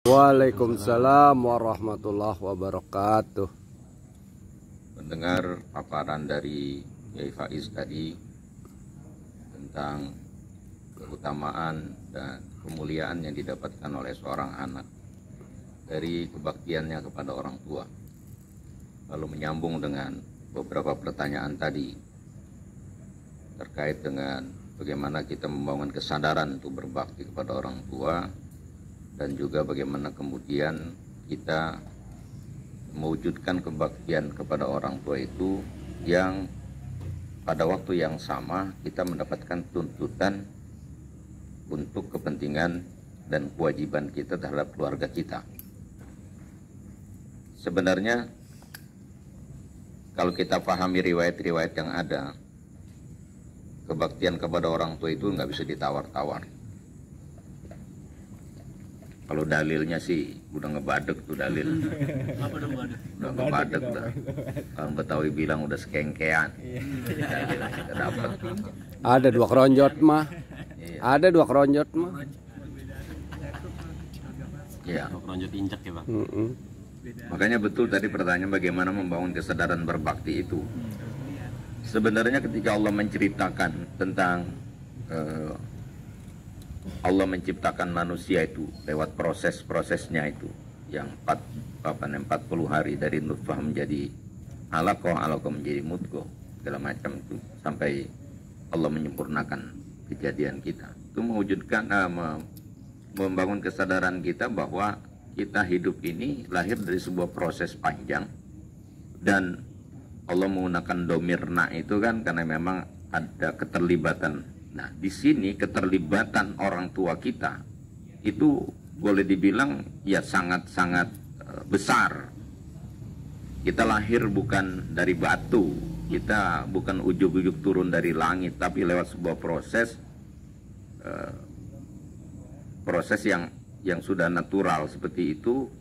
Waalaikumsalam warahmatullahi wabarakatuh. Mendengar paparan dari Yai Faiz tadi tentang keutamaan dan kemuliaan yang didapatkan oleh seorang anak dari kebaktiannya kepada orang tua. Lalu menyambung dengan beberapa pertanyaan tadi terkait dengan bagaimana kita membangun kesadaran untuk berbakti kepada orang tua, dan juga bagaimana kemudian kita mewujudkan kebaktian kepada orang tua itu yang pada waktu yang sama kita mendapatkan tuntutan untuk kepentingan dan kewajiban kita terhadap keluarga kita. Sebenarnya kalau kita pahami riwayat-riwayat yang ada, kebaktian kepada orang tua itu nggak bisa ditawar-tawar. Kalau dalilnya sih udah ngebadek tuh dalil. Udah ngebadek dah. Kalau Betawi bilang udah sekengkean. Dapat. Ada dua keronjot mah. Iya. Ada dua keronjot mah. Iya. Keronjot injak ya Bang. Makanya betul tadi pertanyaan bagaimana membangun kesadaran berbakti itu. Sebenarnya ketika Allah menceritakan tentang Allah menciptakan manusia itu lewat proses-prosesnya itu yang 40 hari dari nutfah menjadi alaqah menjadi mudghah, segala macam itu sampai Allah menyempurnakan kejadian kita. Itu mewujudkan membangun kesadaran kita bahwa kita hidup ini lahir dari sebuah proses panjang, dan Allah menggunakan domirna itu kan karena memang ada keterlibatan. Nah, di sini keterlibatan orang tua kita itu boleh dibilang ya sangat-sangat besar. Kita lahir bukan dari batu, kita bukan ujug-ujug turun dari langit, tapi lewat sebuah proses yang sudah natural seperti itu,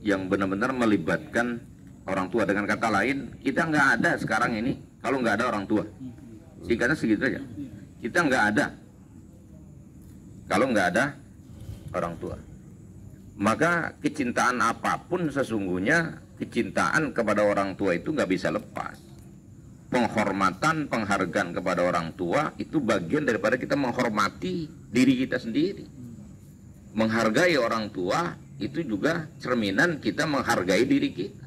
yang benar-benar melibatkan orang tua. Dengan kata lain, kita nggak ada sekarang ini kalau nggak ada orang tua. Singkatnya segitu aja. Kita nggak ada kalau nggak ada orang tua. Maka kecintaan apapun sesungguhnya, kecintaan kepada orang tua itu nggak bisa lepas. Penghormatan, penghargaan kepada orang tua itu bagian daripada kita menghormati diri kita sendiri. Menghargai orang tua itu juga cerminan kita menghargai diri kita.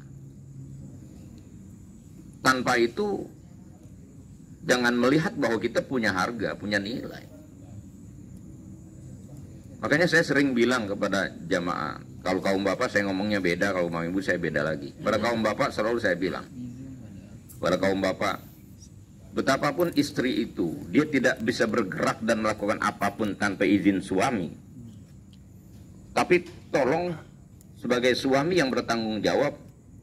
Tanpa itu jangan melihat bahwa kita punya harga, punya nilai. Makanya saya sering bilang kepada jamaah, kalau kaum bapak saya ngomongnya beda, kalau kaum ibu saya beda lagi. Pada kaum bapak selalu saya bilang, pada kaum bapak, betapapun istri itu, dia tidak bisa bergerak dan melakukan apapun tanpa izin suami. Tapi tolong sebagai suami yang bertanggung jawab,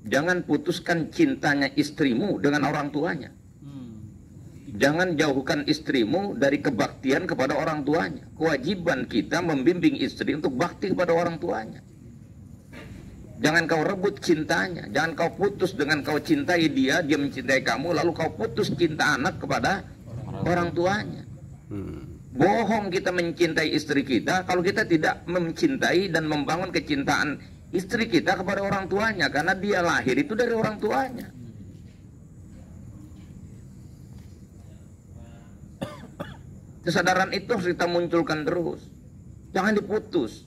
jangan putuskan cintanya istrimu dengan orang tuanya. Jangan jauhkan istrimu dari kebaktian kepada orang tuanya. Kewajiban kita membimbing istri untuk bakti kepada orang tuanya. Jangan kau rebut cintanya. Jangan kau putus dengan kau cintai dia, dia mencintai kamu, lalu kau putus cinta anak kepada orang tuanya. Bohong kita mencintai istri kita kalau kita tidak mencintai dan membangun kecintaan istri kita kepada orang tuanya, karena dia lahir itu dari orang tuanya. Kesadaran itu harus kita munculkan terus, jangan diputus.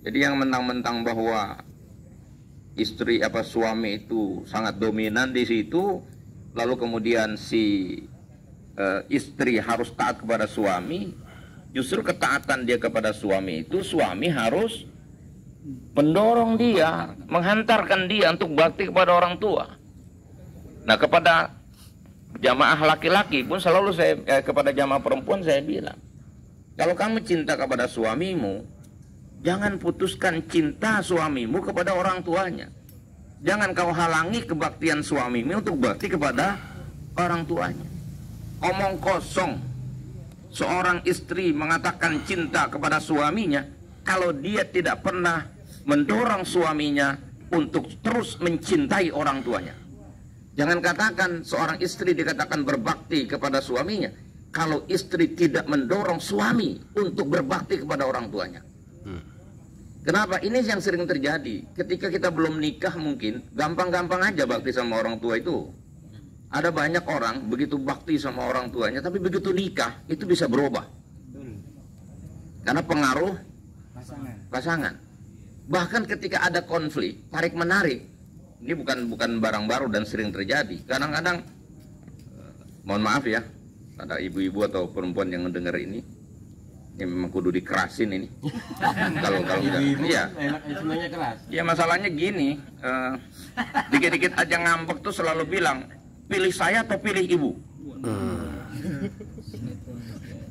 Jadi yang mentang-mentang bahwa istri suami itu sangat dominan di situ, lalu kemudian si istri harus taat kepada suami, justru ketaatan dia kepada suami itu, suami harus mendorong dia, menghantarkan dia untuk bakti kepada orang tua. Nah, kepada jamaah laki-laki pun selalu saya kepada jamaah perempuan saya bilang, kalau kamu cinta kepada suamimu, jangan putuskan cinta suamimu kepada orang tuanya. Jangan kau halangi kebaktian suamimu untuk bakti kepada orang tuanya. Omong kosong seorang istri mengatakan cinta kepada suaminya kalau dia tidak pernah mendorong suaminya untuk terus mencintai orang tuanya. Jangan katakan seorang istri dikatakan berbakti kepada suaminya kalau istri tidak mendorong suami untuk berbakti kepada orang tuanya. Kenapa? Ini yang sering terjadi. Ketika kita belum nikah mungkin gampang-gampang aja bakti sama orang tua itu. Ada banyak orang begitu bakti sama orang tuanya, tapi begitu nikah itu bisa berubah. Karena pengaruh pasangan. Bahkan ketika ada konflik, tarik menarik, ini bukan barang baru dan sering terjadi. Kadang-kadang, mohon maaf ya, ada ibu-ibu atau perempuan yang mendengar ini memang kudu dikerasin ini. Kalau iya. Semuanya keras. Ya masalahnya gini, dikit-dikit aja ngambek tuh selalu bilang, pilih saya atau pilih ibu.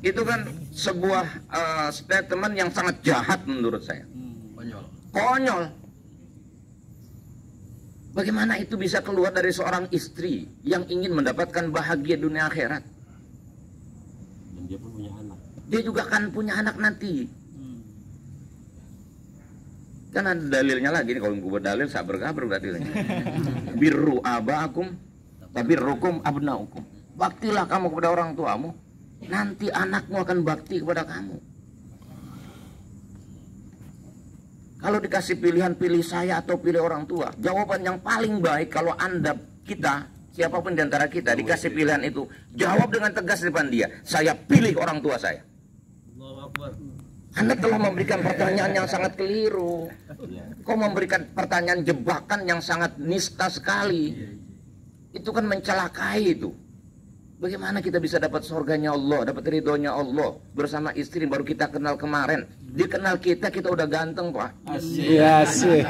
Itu kan sebuah statement yang sangat jahat menurut saya. Konyol. Bagaimana itu bisa keluar dari seorang istri yang ingin mendapatkan bahagia dunia akhirat? Dan dia pun punya anak. Dia juga akan punya anak nanti. Kan ada dalilnya lagi nih, kalau gue berdalil sabar kabar dalilnya. Birru abaakum tabirrukum abnaukum. Baktilah kamu kepada orang tuamu, nanti anakmu akan bakti kepada kamu. Kalau dikasih pilihan pilih saya atau pilih orang tua, jawaban yang paling baik kalau kita, siapapun di antara kita dikasih pilihan itu, jawab dengan tegas di depan dia, saya pilih orang tua saya. Anda telah memberikan pertanyaan yang sangat keliru. Kau memberikan pertanyaan jebakan yang sangat nista sekali. Itu kan mencelakai itu. Bagaimana kita bisa dapat surganya Allah, dapat ridhonya Allah bersama istri baru kita kenal kemarin. Dia kenal kita udah ganteng, Pak. Iya sih.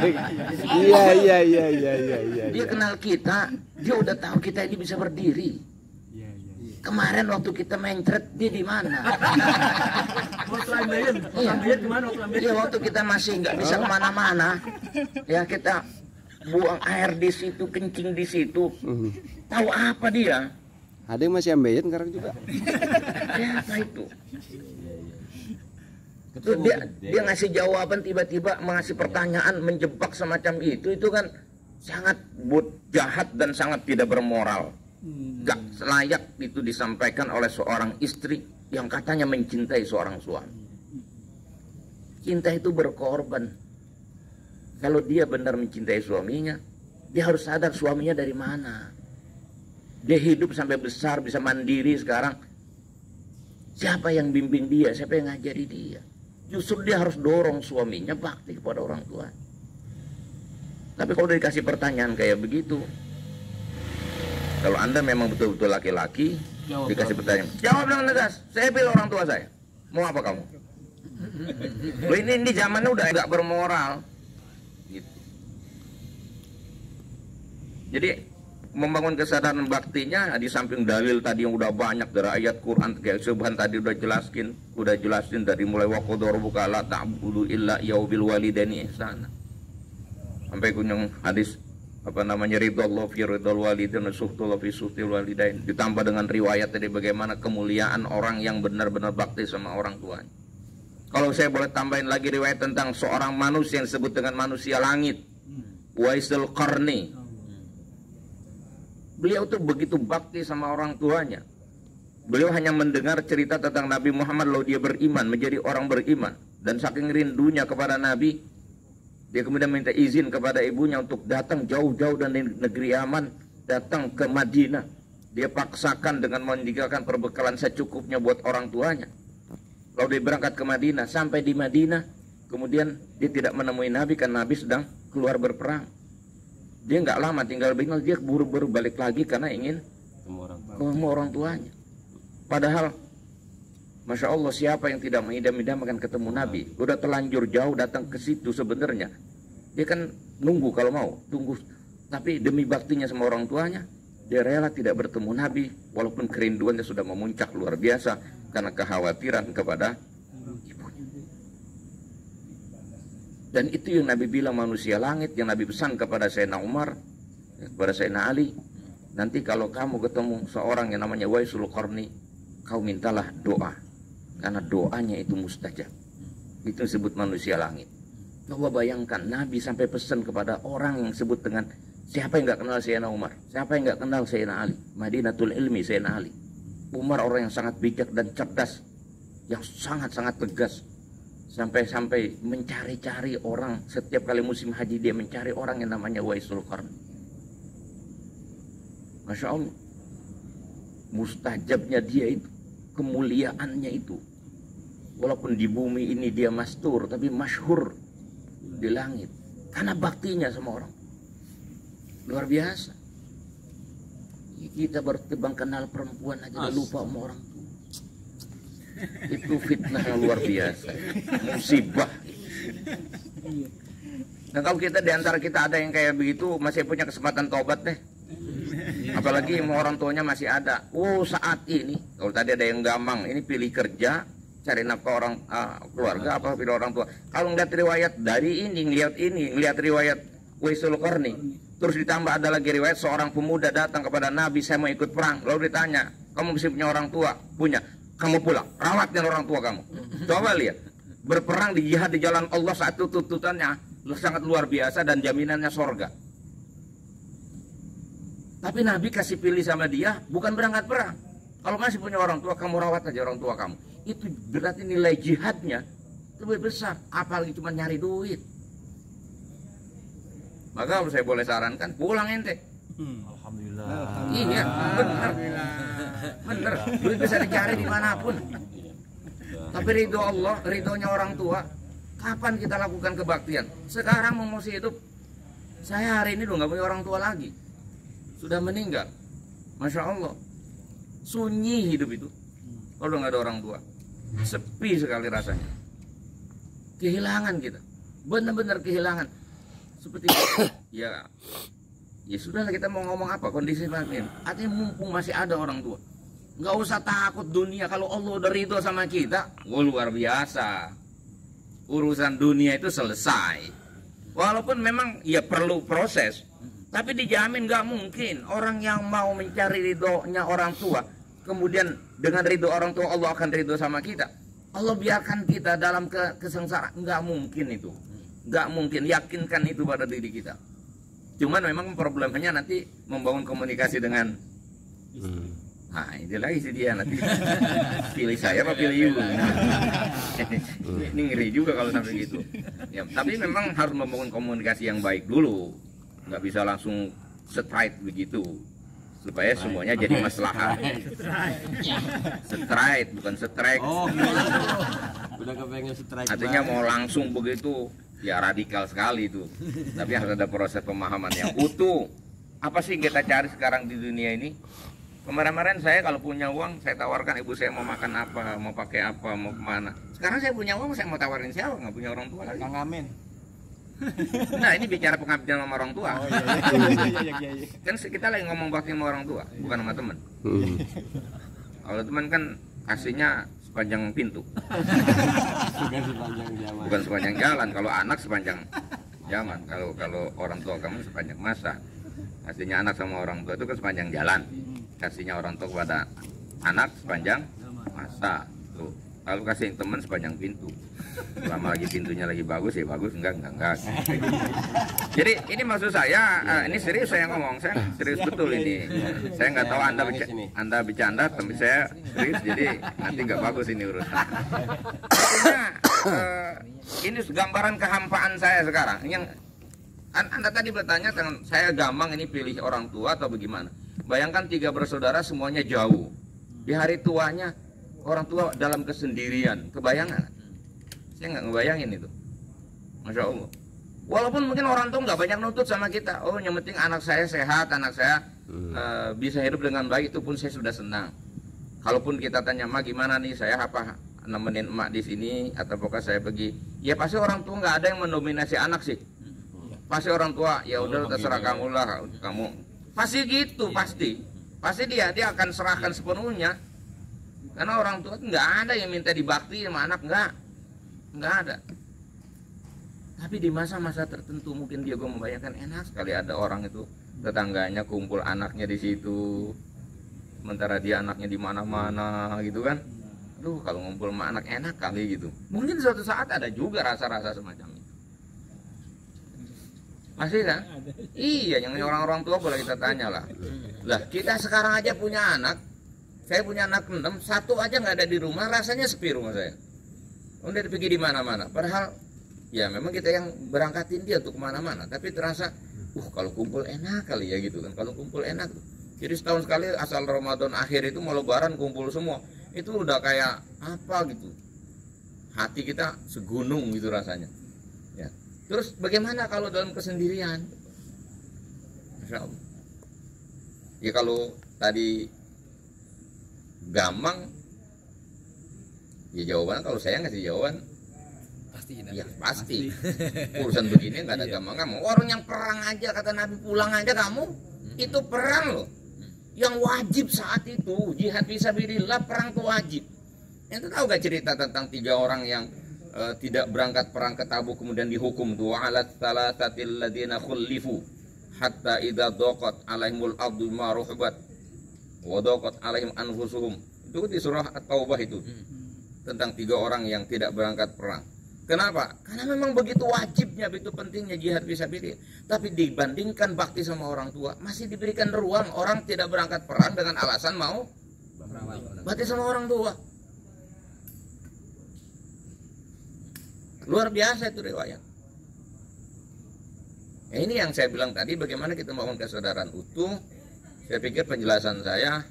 Iya. Dia kenal kita, dia udah tahu kita ini bisa berdiri. Kemarin waktu kita mencret, dia di mana? Iya, waktu kita masih nggak bisa kemana-mana, ya kita buang air di situ, kencing di situ. Tahu apa dia? Ada yang masih ambeien sekarang juga. Siapa itu? Tuh, dia ngasih jawaban tiba-tiba mengasih pertanyaan menjebak semacam itu kan sangat jahat dan sangat tidak bermoral. Gak layak itu disampaikan oleh seorang istri yang katanya mencintai seorang suami. Cinta itu berkorban. Kalau dia benar mencintai suaminya, dia harus sadar suaminya dari mana. Dia hidup sampai besar, bisa mandiri sekarang. Siapa yang bimbing dia? Siapa yang ngajari dia? Justru dia harus dorong suaminya bakti kepada orang tua. Tapi kalau dikasih pertanyaan kayak begitu, kalau Anda memang betul-betul laki-laki, dikasih pertanyaan, jawab dengan tegas, saya pilih orang tua saya. Mau apa kamu? Loh, ini zamannya udah agak bermoral. Gitu. Jadi membangun kesadaran baktinya di samping dalil tadi yang udah banyak dari ayat Quran kayak Subhan tadi udah jelasin dari mulai waqadha rabbuka la ta'budu illa iyyahu bil walidaini ihsana sampai kunjung hadis ridallahu fi ridal walidain wa suhtullahu fi suhtil walidain, ditambah dengan riwayat tadi bagaimana kemuliaan orang yang benar-benar bakti sama orang tuanya. Kalau saya boleh tambahin lagi riwayat tentang seorang manusia yang disebut dengan manusia langit, Waisul Qarni. Beliau tuh begitu bakti sama orang tuanya. Beliau hanya mendengar cerita tentang Nabi Muhammad lalu dia beriman, menjadi orang beriman. Dan saking rindunya kepada Nabi, dia kemudian minta izin kepada ibunya untuk datang jauh-jauh dari negeri aman, datang ke Madinah. Dia paksakan dengan meninggalkan perbekalan secukupnya buat orang tuanya. Lalu dia berangkat ke Madinah. Sampai di Madinah, kemudian dia tidak menemui Nabi karena Nabi sedang keluar berperang. Dia nggak lama tinggal bingung, dia buru-buru balik lagi karena ingin ketemu orang tuanya. Padahal, Masya Allah, siapa yang tidak mengidam-idamkan ketemu Nabi? Udah terlanjur jauh datang ke situ sebenarnya. Dia kan nunggu kalau mau, tunggu. Tapi demi baktinya sama orang tuanya, dia rela tidak bertemu Nabi, walaupun kerinduannya sudah memuncak luar biasa karena kekhawatiran kepada ibunya. Dan itu yang Nabi bilang manusia langit, yang Nabi pesan kepada Sayyidina Umar, kepada Sayyidina Ali. Nanti kalau kamu ketemu seorang yang namanya Waisul Qarni, kau mintalah doa. Karena doanya itu mustajab. Itu disebut manusia langit. Coba bayangkan, Nabi sampai pesan kepada orang yang sebut dengan, siapa yang gak kenal Sayyidina Umar? Siapa yang gak kenal Sayyidina Ali? Madinatul Ilmi Sayyidina Ali. Umar orang yang sangat bijak dan cerdas, yang sangat-sangat tegas, sampai-sampai mencari-cari orang. Setiap kali musim haji dia mencari orang yang namanya Uwaisul Qarni. Masya Allah, mustajabnya dia itu, kemuliaannya itu, walaupun di bumi ini dia mastur, tapi masyhur di langit karena baktinya sama orang. Luar biasa. Kita bertebang kenal perempuan aja udah lupa sama orang tua. Itu fitnah yang luar biasa, musibah. Nah kalau kita diantara kita ada yang kayak begitu, masih punya kesempatan tobat deh. Apalagi mau orang tuanya masih ada. Oh saat ini, kalau tadi ada yang gampang, ini pilih kerja, cari nafkah orang keluarga, apa pilih orang tua. Kalau ngeliat riwayat dari ini, ngeliat riwayat Uwaisul Qarni, terus ditambah ada lagi riwayat seorang pemuda datang kepada Nabi, saya mau ikut perang. Lalu ditanya, kamu masih punya orang tua? Punya. Kamu pulang, rawatkan orang tua kamu. Coba lihat, berperang di jihad di jalan Allah, satu tuntutannya sangat luar biasa dan jaminannya sorga. Tapi Nabi kasih pilih sama dia, bukan berangkat perang. Kalau masih punya orang tua, kamu rawat aja orang tua kamu. Itu berarti nilai jihadnya lebih besar, apalagi cuma nyari duit. Maka kalau saya boleh sarankan, pulang ente. Alhamdulillah. Iya, benar. Benar, duit bisa dicari dimanapun. Tapi ridho Allah, ridhonya orang tua, kapan kita lakukan kebaktian? Sekarang mau masih hidup. Saya hari ini udah nggak punya orang tua lagi, sudah meninggal. Masya Allah, sunyi hidup itu. Kalau nggak ada orang tua, sepi sekali rasanya. Kehilangan kita, benar-benar kehilangan. Seperti ya sudahlah, kita mau ngomong apa, kondisi seperti ini. Artinya mumpung masih ada orang tua, nggak usah takut dunia. Kalau Allah udah ridho sama kita, luar biasa. Urusan dunia itu selesai. Walaupun memang ya perlu proses, tapi dijamin nggak mungkin orang yang mau mencari ridhonya orang tua, kemudian dengan ridho orang tua Allah akan ridho sama kita. Allah biarkan kita dalam kesengsaraan, nggak mungkin itu. Nggak mungkin, yakinkan itu pada diri kita. Cuman memang problemnya nanti membangun komunikasi dengan nah itu lagi sih dia nanti pilih saya apa pilih you. Ini ngeri juga kalau sampai gitu ya, tapi memang harus membangun komunikasi yang baik dulu, nggak bisa langsung straight begitu, supaya semuanya jadi maslahat. Straight bukan strike. Oh, udah kepengen strike. Artinya mau langsung begitu ya radikal sekali itu. Tapi harus ada proses pemahaman yang utuh. Apa sih yang kita cari sekarang di dunia ini? Kemarin-kemarin saya kalau punya uang, saya tawarkan ibu saya mau makan apa, mau pakai apa, mau kemana. Sekarang saya punya uang, saya mau tawarin siapa? Nggak punya orang tua lagi. Kang Amin. Nah ini bicara pengabdian sama orang tua. Oh, iya. Kan kita lagi ngomong bakti sama orang tua, bukan sama teman. Kalau teman kan kasihnya sepanjang pintu, Bukan sepanjang jalan. bukan sepanjang jalan. Kalau anak sepanjang zaman, kalau orang tua kamu sepanjang masa. Kasihnya anak sama orang tua itu kan sepanjang jalan, kasihnya orang tua kepada anak sepanjang masa. Tuh. Kalau kasih teman sepanjang pintu, selama lagi pintunya lagi bagus ya bagus, enggak. Jadi ini maksud saya, ini serius saya ngomong, saya serius betul ini. Saya nggak tahu anda bercanda, tapi saya serius, jadi nanti nggak bagus ini urusan. Artinya ini gambaran kehampaan saya sekarang. Yang anda tadi bertanya tentang saya gampang ini pilih orang tua atau bagaimana? Bayangkan 3 bersaudara semuanya jauh. Di hari tuanya orang tua dalam kesendirian, kebayangan? Saya nggak ngebayangin itu. Masya Allah. Walaupun mungkin orang tua nggak banyak nuntut sama kita. Oh, yang penting anak saya sehat, anak saya bisa hidup dengan baik, itu pun saya sudah senang. Kalaupun kita tanya, "Ma, gimana nih, saya apa nemenin emak di sini atau apakah saya pergi?" Ya pasti orang tua nggak ada yang mendominasi anak sih. Pasti orang tua, ya udah terserah kamu lah, kamu. Pasti gitu, pasti dia akan serahkan sepenuhnya. Karena orang tua nggak ada yang minta dibakti sama anak, nggak ada. Tapi di masa-masa tertentu mungkin dia gue membayangkan enak sekali ada orang itu tetangganya kumpul anaknya di situ, sementara dia anaknya di mana-mana gitu kan. Aduh, kalau ngumpul sama anak enak kali gitu. Mungkin suatu saat ada juga rasa-rasa semacam itu. Masih kan? Iya, yang orang-orang tua boleh kita tanya lah. Lah, kita sekarang aja punya anak, Saya punya anak 6, satu aja nggak ada di rumah, rasanya sepi rumah saya. Udah pergi di mana-mana. Padahal ya memang kita yang berangkatin dia untuk kemana-mana. Tapi terasa, kalau kumpul enak kali ya gitu kan. Kalau kumpul enak. Jadi setahun sekali asal Ramadan akhir itu mau Lebaran kumpul semua. Itu udah kayak apa gitu. Hati kita segunung gitu rasanya. Ya. Terus bagaimana kalau dalam kesendirian? Masya Allah. Ya kalau tadi gampang, ya jawaban kalau saya ngasih jawaban Pasti ya pasti. Urusan begini nggak ada gampang-gampang. Orang yang perang aja kata Nabi pulang aja kamu, itu perang loh. Yang wajib saat itu jihad fisabilillah, perang itu wajib. Itu tahu gak cerita tentang 3 orang yang tidak berangkat perang ke Tabuk kemudian dihukum tuh alat salatatil ladina khulifu hatta idza daqat alaihimul ardu ma ruhbat wa daqat alaihim anfusuhum. Itu di surah At-Taubah itu. Tentang 3 orang yang tidak berangkat perang. Kenapa? Karena memang begitu wajibnya, begitu pentingnya jihad fisabilillah. Tapi dibandingkan bakti sama orang tua, masih diberikan ruang orang tidak berangkat perang dengan alasan mau bakti sama orang tua. Luar biasa itu riwayat. Ya, ini yang saya bilang tadi, bagaimana kita membangun kesadaran utuh. Saya pikir penjelasan saya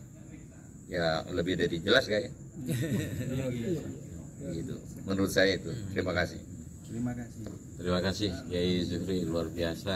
ya lebih dari jelas kayaknya. Gitu. Menurut saya itu. Terima kasih. Terima kasih Kiai Zuhri, luar biasa.